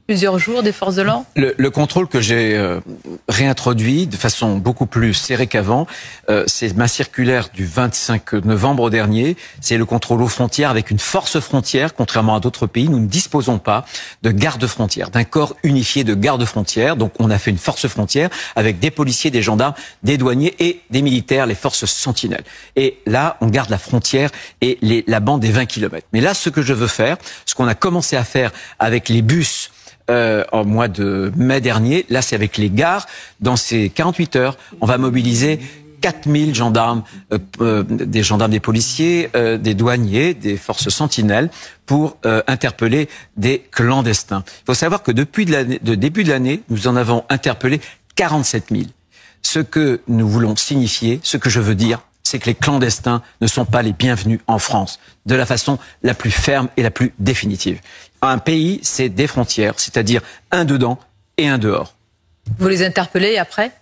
Plusieurs jours des forces de l'ordre? Le contrôle que j'ai réintroduit de façon beaucoup plus serrée qu'avant, c'est ma circulaire du 25 novembre dernier. C'est le contrôle aux frontières avec une force frontière. Contrairement à d'autres pays, nous ne disposons pas de garde-frontières, d'un corps unifié de garde-frontières. Donc on a fait une force frontière avec des policiers, des gendarmes, des douaniers et des militaires, les forces sentinelles. Et là, on garde la frontière et la bande des 20 km. Mais là, ce que je veux faire, ce qu'on a commencé à faire avec les bus, en mois de mai dernier, là c'est avec les gares, dans ces 48 heures, on va mobiliser 4000 gendarmes, des gendarmes, des policiers, des douaniers, des forces sentinelles pour interpeller des clandestins. Il faut savoir que depuis le début de l'année, nous en avons interpellé 47 000. Ce que nous voulons signifier, ce que je veux dire, c'est que les clandestins ne sont pas les bienvenus en France, de la façon la plus ferme et la plus définitive. Un pays, c'est des frontières, c'est-à-dire un dedans et un dehors. Vous les interpellez après?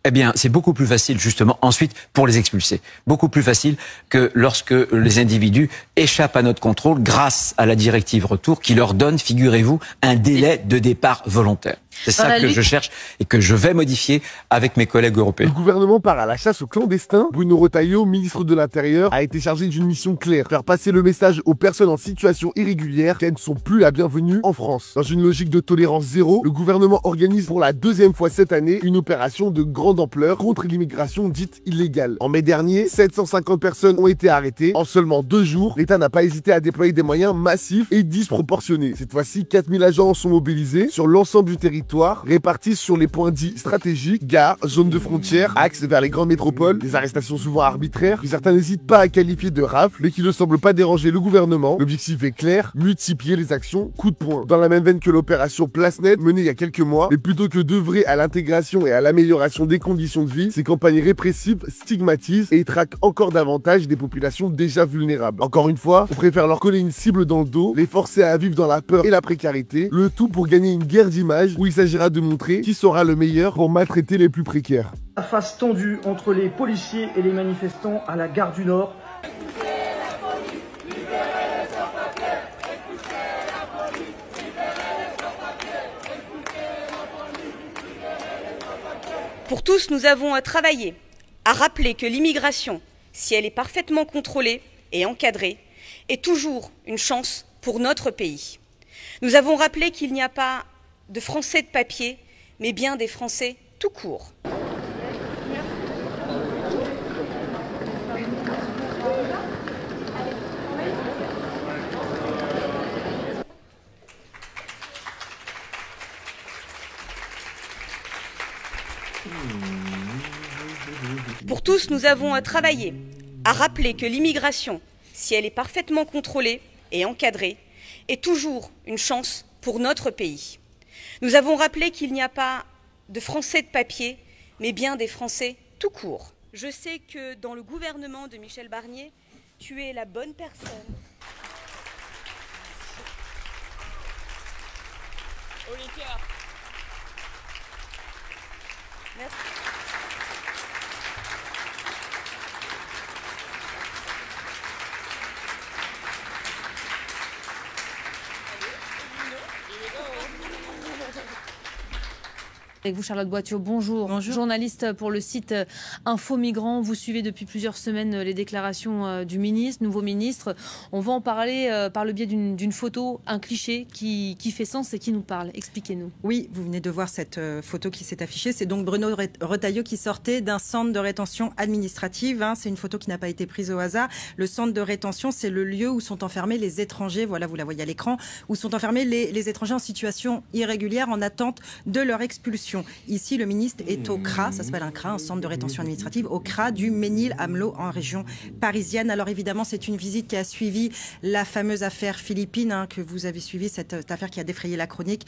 Eh bien, c'est beaucoup plus facile, justement, ensuite, pour les expulser. Beaucoup plus facile que lorsque les individus échappent à notre contrôle grâce à la directive retour qui leur donne, figurez-vous, un délai de départ volontaire. C'est ça que je cherche et que je vais modifier avec mes collègues européens. Le gouvernement part à la chasse aux clandestins. Bruno Retailleau, ministre de l'Intérieur, a été chargé d'une mission claire. Faire passer le message aux personnes en situation irrégulière qu'elles ne sont plus la bienvenue en France. Dans une logique de tolérance zéro, le gouvernement organise pour la deuxième fois cette année une opération de grande ampleur contre l'immigration dite illégale. En mai dernier, 750 personnes ont été arrêtées. En seulement 2 jours, l'État n'a pas hésité à déployer des moyens massifs et disproportionnés. Cette fois-ci, 4000 agents sont mobilisés sur l'ensemble du territoire, répartis sur les points dits stratégiques, gares, zones de frontières, axes vers les grandes métropoles, des arrestations souvent arbitraires, que certains n'hésitent pas à qualifier de rafles, mais qui ne semblent pas déranger le gouvernement. L'objectif est clair, multiplier les actions coup de poing. Dans la même veine que l'opération Place Nette menée il y a quelques mois, mais plutôt que d'œuvrer à l'intégration et à l'amélioration des conditions de vie, ces campagnes répressives stigmatisent et traquent encore davantage des populations déjà vulnérables. Encore une fois, on préfère leur coller une cible dans le dos, les forcer à vivre dans la peur et la précarité, le tout pour gagner une guerre d'image où il s'agira de montrer qui sera le meilleur pour maltraiter les plus précaires. La face tendue entre les policiers et les manifestants à la gare du Nord. Pour tous, nous avons travaillé à rappeler que l'immigration, si elle est parfaitement contrôlée et encadrée, est toujours une chance pour notre pays. Nous avons rappelé qu'il n'y a pas de Français de papier, mais bien des Français tout court. Pour tous, nous avons travaillé à rappeler que l'immigration, si elle est parfaitement contrôlée et encadrée, est toujours une chance pour notre pays. Nous avons rappelé qu'il n'y a pas de Français de papier, mais bien des Français tout court. Je sais que dans le gouvernement de Michel Barnier, tu es la bonne personne. Olivia. Merci. Avec vous, Charlotte Boitteau, bonjour. Bonjour. Journaliste pour le site Info Migrants. Vous suivez depuis plusieurs semaines les déclarations du ministre, nouveau ministre. On va en parler par le biais d'une photo, un cliché qui fait sens et qui nous parle. Expliquez-nous. Oui, vous venez de voir cette photo qui s'est affichée. C'est donc Bruno Retailleau qui sortait d'un centre de rétention administrative. C'est une photo qui n'a pas été prise au hasard. Le centre de rétention, c'est le lieu où sont enfermés les étrangers. Voilà, vous la voyez à l'écran, où sont enfermés les étrangers en situation irrégulière en attente de leur expulsion. Ici, le ministre est au CRA, ça s'appelle un CRA, un centre de rétention administrative, au CRA du Ménil-Amelot en région parisienne. Alors évidemment, c'est une visite qui a suivi la fameuse affaire Philippine, que vous avez suivi, cette affaire qui a défrayé la chronique,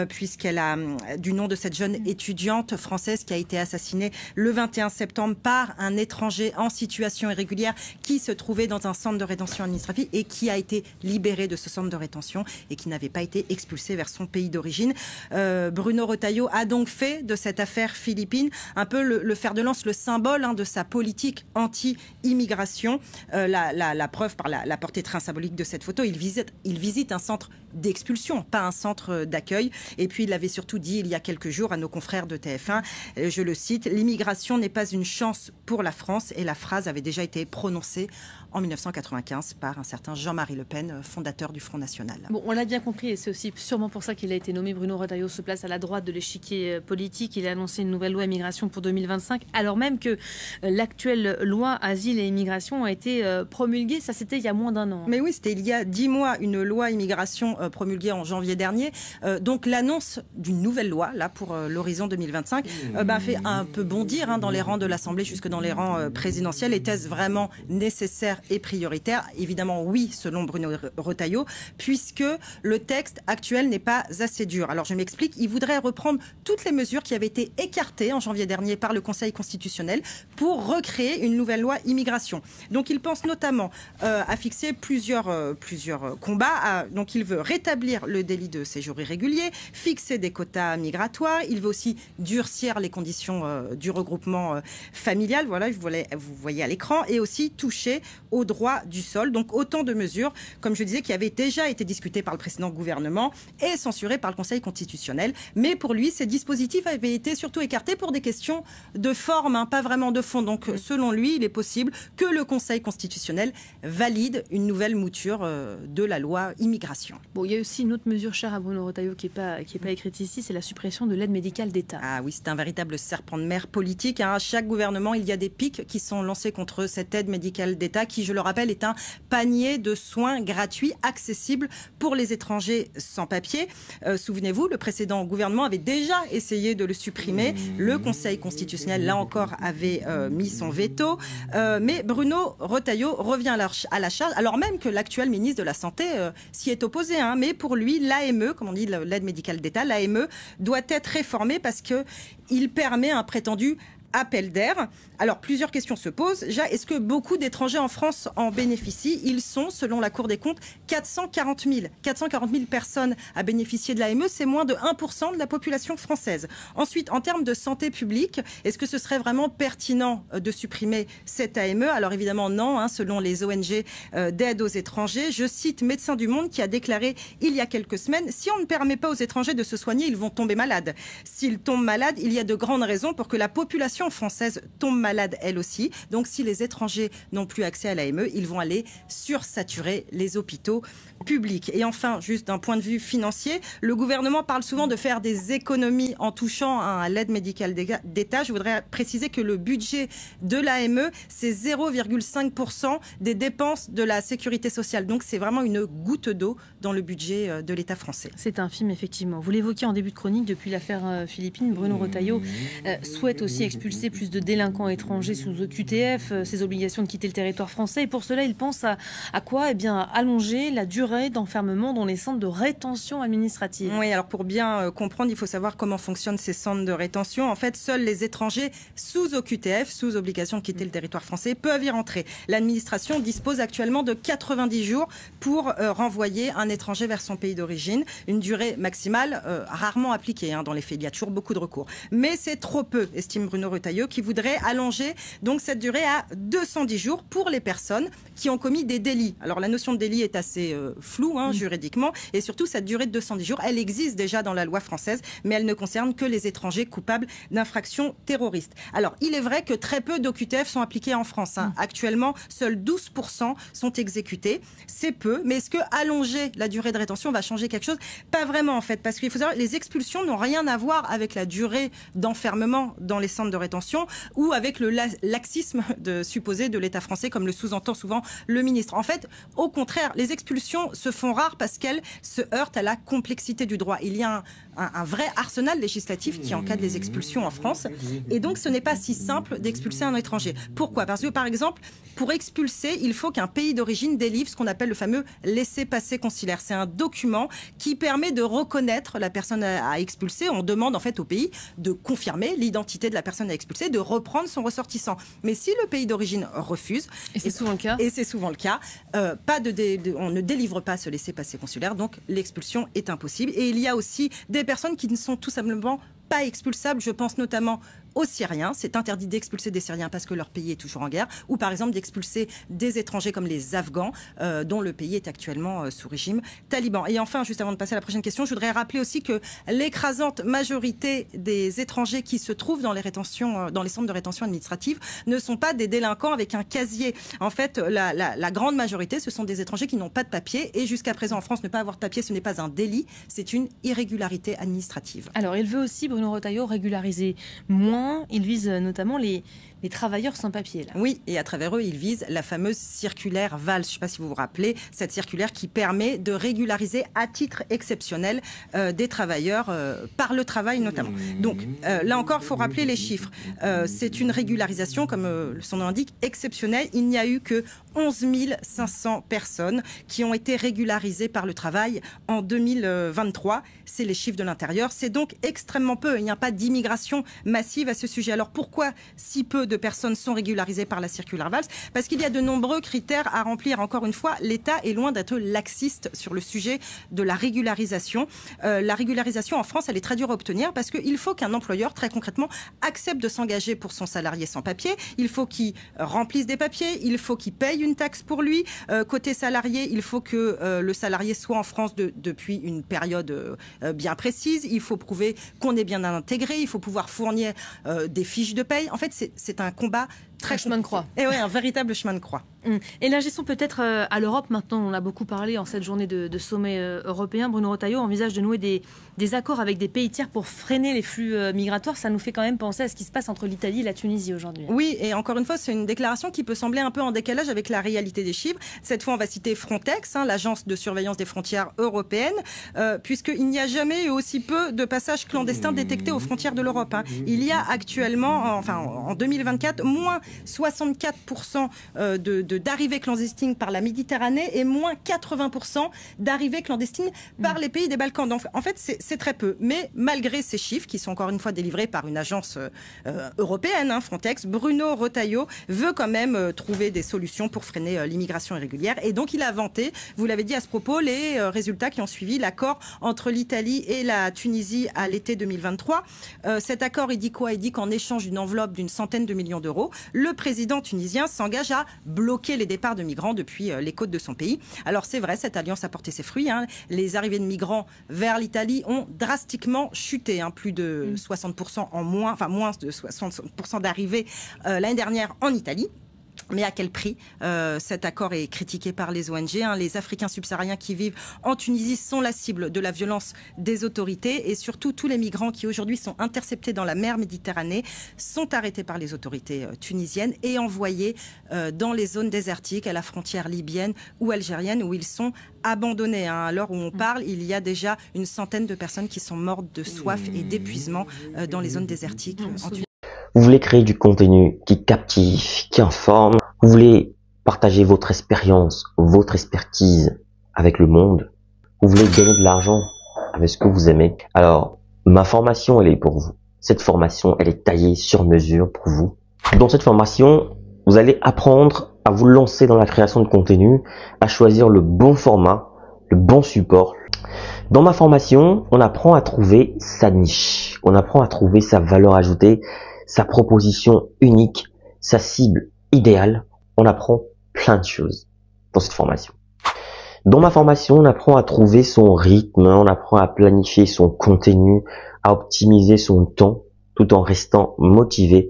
puisqu'elle a, du nom de cette jeune étudiante française qui a été assassinée le 21 septembre par un étranger en situation irrégulière qui se trouvait dans un centre de rétention administrative et qui a été libéré de ce centre de rétention et qui n'avait pas été expulsé vers son pays d'origine. Bruno Retailleau a donc fait de cette affaire philippine un peu le fer de lance, le symbole de sa politique anti-immigration. La preuve par la portée très symbolique de cette photo, il visite un centre d'expulsion, pas un centre d'accueil. Et puis, il l'avait surtout dit il y a quelques jours à nos confrères de TF1, je le cite, « L'immigration n'est pas une chance pour la France ». Et la phrase avait déjà été prononcée en 1995 par un certain Jean-Marie Le Pen, fondateur du Front National. Bon, on l'a bien compris, et c'est aussi sûrement pour ça qu'il a été nommé. Bruno Retailleau se place à la droite de l'échiquier politique. Il a annoncé une nouvelle loi immigration pour 2025, alors même que l'actuelle loi Asile et Immigration a été promulguée. Ça, c'était il y a moins d'un an. Mais oui, c'était il y a 10 mois, une loi immigration promulguée en janvier dernier. Donc l'annonce d'une nouvelle loi, là, pour l'horizon 2025, fait un peu bondir dans les rangs de l'Assemblée, jusque dans les rangs présidentiels. Était-ce vraiment nécessaire et prioritaire? Évidemment, oui, selon Bruno Retailleau, puisque le texte actuel n'est pas assez dur. Alors, je m'explique. Il voudrait reprendre toutes les mesures qui avaient été écartées en janvier dernier par le Conseil constitutionnel pour recréer une nouvelle loi immigration. Donc, il pense notamment à fixer plusieurs combats. Donc, il veut rétablir le délit de séjour irrégulier, fixer des quotas migratoires. Il veut aussi durcir les conditions du regroupement familial. Voilà, vous voyez à l'écran. Et aussi toucher au droit du sol. Donc autant de mesures, comme je disais, qui avaient déjà été discutées par le précédent gouvernement et censurées par le Conseil constitutionnel. Mais pour lui, ces dispositifs avaient été surtout écartés pour des questions de forme, pas vraiment de fond. Donc selon lui, il est possible que le Conseil constitutionnel valide une nouvelle mouture de la loi immigration. Bon, il y a aussi une autre mesure chère à Bruno Retailleau qui est pas écrite ici, c'est la suppression de l'aide médicale d'État. Ah oui, c'est un véritable serpent de mer politique. À chaque gouvernement, il y a des pics qui sont lancés contre cette aide médicale d'État qui, je le rappelle, est un panier de soins gratuits accessibles pour les étrangers sans papier. Souvenez-vous, le précédent gouvernement avait déjà essayé de le supprimer. Le Conseil constitutionnel, là encore, avait mis son veto. Mais Bruno Retailleau revient à la charge, alors même que l'actuel ministre de la Santé s'y est opposé. Mais pour lui, l'AME, comme on dit, l'aide médicale d'État, l'AME doit être réformée parce qu'il permet un prétendu appel d'air. Alors, plusieurs questions se posent. Déjà, est-ce que beaucoup d'étrangers en France en bénéficient? Ils sont, selon la Cour des comptes, 440 000. 440 000 personnes à bénéficier de l'AME, c'est moins de 1% de la population française. Ensuite, en termes de santé publique, est-ce que ce serait vraiment pertinent de supprimer cette AME? Alors, évidemment, non, selon les ONG d'aide aux étrangers. Je cite Médecins du Monde qui a déclaré il y a quelques semaines, si on ne permet pas aux étrangers de se soigner, ils vont tomber malades. S'ils tombent malades, il y a de grandes raisons pour que la population française tombe malade elle aussi. Donc si les étrangers n'ont plus accès à l'AME, ils vont aller sursaturer les hôpitaux publics. Et enfin, juste d'un point de vue financier, le gouvernement parle souvent de faire des économies en touchant à l'aide médicale d'État. Je voudrais préciser que le budget de l'AME, c'est 0,5% des dépenses de la sécurité sociale. Donc c'est vraiment une goutte d'eau dans le budget de l'État français. C'est infime, effectivement. Vous l'évoquiez en début de chronique, depuis l'affaire Philippines, Bruno Retailleau souhaite aussi expulser plus de délinquants étrangers sous OQTF, ses obligations de quitter le territoire français. Et pour cela, il pense à quoi? Eh bien, allonger la durée d'enfermement dans les centres de rétention administrative. Oui, alors pour bien comprendre, il faut savoir comment fonctionnent ces centres de rétention. En fait, seuls les étrangers sous OQTF, sous obligation de quitter le territoire français, peuvent y rentrer. L'administration dispose actuellement de 90 jours pour renvoyer un étranger vers son pays d'origine. Une durée maximale rarement appliquée dans les faits. Il y a toujours beaucoup de recours. Mais c'est trop peu, estime Bruno Retailleau, qui voudrait allonger donc cette durée à 210 jours pour les personnes qui ont commis des délits. Alors la notion de délit est assez floue juridiquement, et surtout cette durée de 210 jours, elle existe déjà dans la loi française, mais elle ne concerne que les étrangers coupables d'infractions terroristes. Alors il est vrai que très peu d'OQTF sont appliqués en France. Actuellement, seuls 12% sont exécutés. C'est peu, mais est-ce que allonger la durée de rétention va changer quelque chose? Pas vraiment en fait, parce qu'il faut savoir, les expulsions n'ont rien à voir avec la durée d'enfermement dans les centres de rétention ou avec le laxisme supposé de l'État français, comme le sous-entend souvent le ministre. En fait, au contraire, les expulsions se font rares parce qu'elles se heurtent à la complexité du droit. Il y a un vrai arsenal législatif qui encadre les expulsions en France, et donc ce n'est pas si simple d'expulser un étranger. Pourquoi? Parce que, par exemple, pour expulser, il faut qu'un pays d'origine délivre ce qu'on appelle le fameux laissez-passer consulaire. C'est un document qui permet de reconnaître la personne à expulser. On demande en fait au pays de confirmer l'identité de la personne à expulser, de reprendre son ressortissant. Mais si le pays d'origine refuse, et c'est souvent le cas, on ne délivre pas ce laissez-passer consulaire, donc l'expulsion est impossible. Et il y a aussi des personnes qui ne sont tout simplement pas expulsables. Je pense notamment aux Syriens. C'est interdit d'expulser des Syriens parce que leur pays est toujours en guerre, ou par exemple d'expulser des étrangers comme les Afghans, dont le pays est actuellement sous régime taliban. Et enfin, juste avant de passer à la prochaine question, je voudrais rappeler aussi que l'écrasante majorité des étrangers qui se trouvent dans les centres de rétention administrative ne sont pas des délinquants avec un casier. En fait, la grande majorité, ce sont des étrangers qui n'ont pas de papier. Et jusqu'à présent, en France, ne pas avoir de papier, ce n'est pas un délit, c'est une irrégularité administrative. Alors, il veut aussi, Bruno Retailleau, régulariser moins. Il vise notamment les travailleurs sans papier. Là. Oui, et à travers eux, ils visent la fameuse circulaire Valls. Je ne sais pas si vous vous rappelez, cette circulaire qui permet de régulariser à titre exceptionnel des travailleurs par le travail notamment. Donc, là encore, il faut rappeler les chiffres. C'est une régularisation, comme son nom l'indique, exceptionnelle. Il n'y a eu que 11 500 personnes qui ont été régularisées par le travail en 2023. C'est les chiffres de l'intérieur. C'est donc extrêmement peu. Il n'y a pas d'immigration massive à ce sujet. Alors pourquoi si peu de personnes sont régularisées par la circulaire Valls? Parce qu'il y a de nombreux critères à remplir. Encore une fois, l'État est loin d'être laxiste sur le sujet de la régularisation. La régularisation en France, elle est très dure à obtenir parce qu'il faut qu'un employeur, très concrètement, accepte de s'engager pour son salarié sans papier. Il faut qu'il remplisse des papiers. Il faut qu'il paye une taxe pour lui. Côté salarié, il faut que le salarié soit en France depuis une période bien précise. Il faut prouver qu'on est bien intégré. Il faut pouvoir fournir des fiches de paye. En fait, c'est un combat très chemin de croix. Et oui, un véritable chemin de croix. Et la gestion peut-être à l'Europe, maintenant, on a beaucoup parlé en cette journée de sommet européen. Bruno Retailleau envisage de nouer des accords avec des pays tiers pour freiner les flux migratoires. Ça nous fait quand même penser à ce qui se passe entre l'Italie et la Tunisie aujourd'hui. Oui, et encore une fois, c'est une déclaration qui peut sembler un peu en décalage avec la réalité des chiffres. Cette fois, on va citer Frontex, l'agence de surveillance des frontières européennes, puisqu'il n'y a jamais eu aussi peu de passages clandestins détectés aux frontières de l'Europe. Il y a actuellement, en 2024, moins 64% d'arrivées clandestines par la Méditerranée et moins 80% d'arrivées clandestines par les pays des Balkans. Donc, en fait, c'est très peu. Mais malgré ces chiffres, qui sont encore une fois délivrés par une agence européenne, Frontex, Bruno Retailleau veut quand même trouver des solutions pour freiner l'immigration irrégulière. Et donc, il a vanté, vous l'avez dit à ce propos, les résultats qui ont suivi l'accord entre l'Italie et la Tunisie à l'été 2023. Cet accord, il dit quoi? Il dit qu'en échange d'une enveloppe d'une centaine de millions d'euros, le président tunisien s'engage à bloquer les départs de migrants depuis les côtes de son pays. Alors c'est vrai, cette alliance a porté ses fruits. Les arrivées de migrants vers l'Italie ont drastiquement chuté. Plus de 60% en moins, moins de 60% d'arrivées l'année dernière en Italie. Mais à quel prix? Cet accord est critiqué par les ONG. Les Africains subsahariens qui vivent en Tunisie sont la cible de la violence des autorités. Et surtout, tous les migrants qui aujourd'hui sont interceptés dans la mer Méditerranée sont arrêtés par les autorités tunisiennes et envoyés dans les zones désertiques à la frontière libyenne ou algérienne où ils sont abandonnés. À l'heure où on parle, il y a déjà une centaine de personnes qui sont mortes de soif et d'épuisement dans les zones désertiques en Tunisie. Vous voulez créer du contenu qui captive, qui informe. Vous voulez partager votre expérience, votre expertise avec le monde. Vous voulez gagner de l'argent avec ce que vous aimez. Alors, ma formation, elle est pour vous. Cette formation, elle est taillée sur mesure pour vous. Dans cette formation, vous allez apprendre à vous lancer dans la création de contenu, à choisir le bon format, le bon support. Dans ma formation, on apprend à trouver sa niche. On apprend à trouver sa valeur ajoutée, sa proposition unique, sa cible idéale. On apprend plein de choses dans cette formation. Dans ma formation, on apprend à trouver son rythme, on apprend à planifier son contenu, à optimiser son temps tout en restant motivé.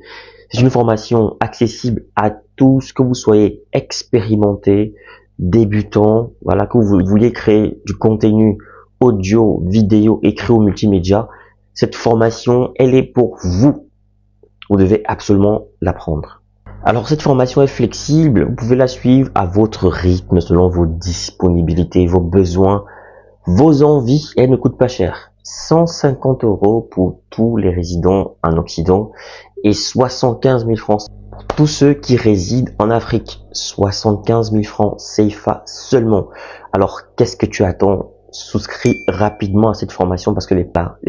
C'est une formation accessible à tous, que vous soyez expérimenté, débutant, que vous vouliez créer du contenu audio, vidéo, écrit ou multimédia. Cette formation, elle est pour vous. Vous devez absolument l'apprendre. Alors cette formation est flexible, vous pouvez la suivre à votre rythme, selon vos disponibilités, vos besoins, vos envies, et elle ne coûte pas cher. 150 € pour tous les résidents en Occident et 75 000 francs pour tous ceux qui résident en Afrique. 75 000 francs CFA seulement. Alors qu'est-ce que tu attends? Souscris rapidement à cette formation parce que les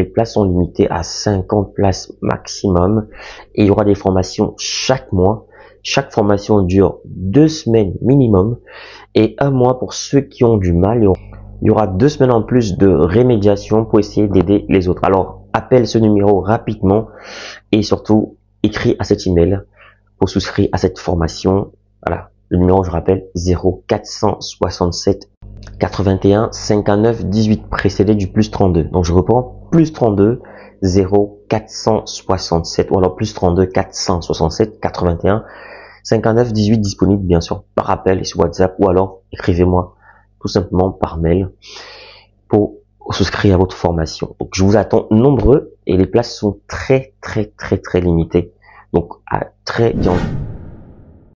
places sont limitées à 50 places maximum et il y aura des formations chaque mois. Chaque formation dure 2 semaines minimum et 1 mois pour ceux qui ont du mal. Il y aura 2 semaines en plus de rémédiation pour essayer d'aider les autres. Alors appelle ce numéro rapidement et surtout écrit à cet email pour souscrire à cette formation. Voilà, le numéro, je rappelle, 0467 81 59 18 précédé du plus 32. Donc je reprends, plus 32 0467 ou alors plus 32 467 81 59 18 disponible bien sûr par appel et sur WhatsApp ou alors écrivez-moi tout simplement par mail pour souscrire à votre formation. Donc je vous attends nombreux et les places sont très limitées. Donc à très bientôt.